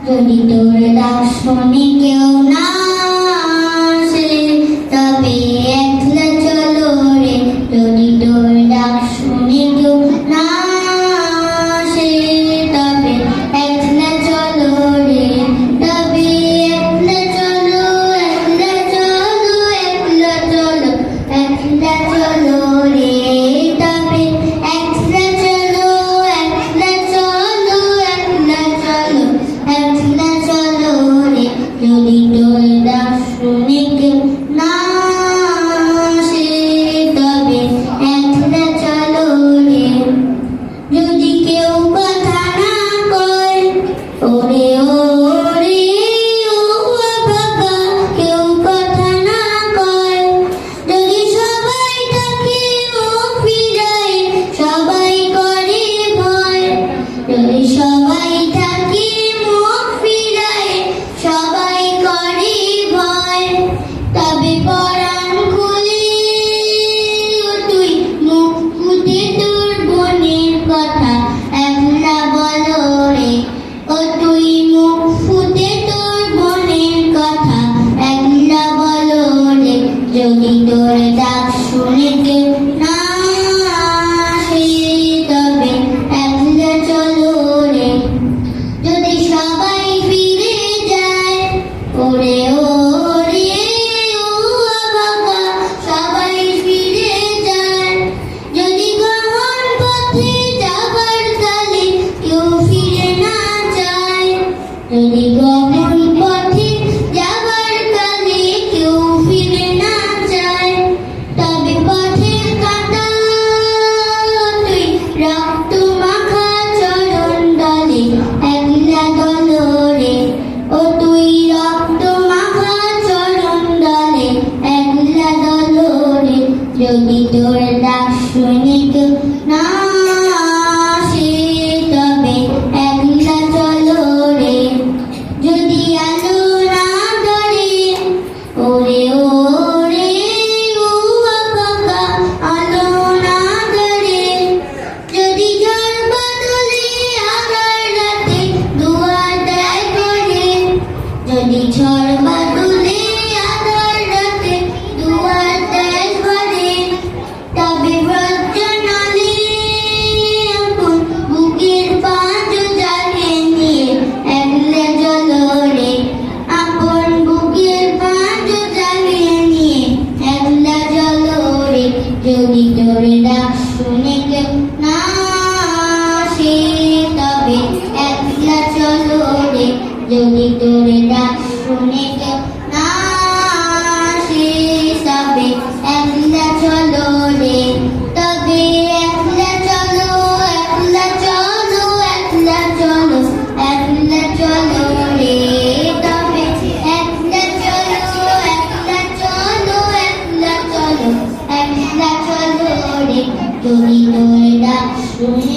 যদি তোর ডাক শুনে কেউ না আসে তবে একলা চলো রে। যদি তোর ডাক শুনে কেউ না আসে তবে একলা চলো রে। তবে একলা চলো, একলা চলো, একলা চলো, একলা চলো রে। তবে একলা চলো, একলা চলো, একলা চলো, একলা চলো রে। যদি তোর ডাক শুনে কেউ না আসে তবে একলা চলো রে। যদি কেউ কথা না কয় ওরে ওরে ও বাবা, কেউ কথা না কয়, যদি সবাই তাকে মুখ ফিরায় সবাই করে ভয়। যদি সবাই তাকে মুখ ফিরায় সবাই করে ভয়। তবে পরাণ খুলে তুই মুখ ফুটে তোর বোনের কথা একলা বলো রে। ও তুই মুখ ফুটে তোর বোনের কথা একলা বলো রে। যদি তোর ডাক শুনে কেউ না আসে তবে একলা চলো রে। যদি সবাই ফিরে যায় ওরে ওরে ও বাবা, সবাই ফিরে যায়। যদি গহন পথে যাবার কালে কেউ ফিরে না যায়, যদি গহন পথে যাবার কালে কেউ ফিরে না যায়, তবে পথের কাঁটা তুই রক্ত মাখা চরণ দলে একলা দলো রে। ও তুই রক্ত মাখা চরণ দলে একলা দলো রে। যদি তোর ডাক শুনে কেউ না আসে তবে একলা চলো রে। যদি আলো না ধরে ওরে ওরে ও বাবা, আলো না ধরে, যদি ঝড় বাদলে আধার রাতে দুয়ার দেয় করে, যদি ঝড় বাদলে আধার রাতে দুয়ার দেয় করে, তবে ব্রজনালে আপন বুকের পাঁচ জ্বালিয়ে নিয়ে একলা চলো রে। আপন বুকের পাঁচ জ্বালিয়ে নিয়ে একলা চলো রে। যদি তোর ডাক শুনে কেউ না আসে তবে একলা চলো রে। যদি তোর ডাক শুনে কেউ না আসে তবে একলা চলো রে। তবে একলা চলো, একলা চলো, একলা চলো, একলা চলো রে। তবে একলা চলো, একলা চলো, একলা চলো, একলা চলো রে। যদি তোর ডাক শুনে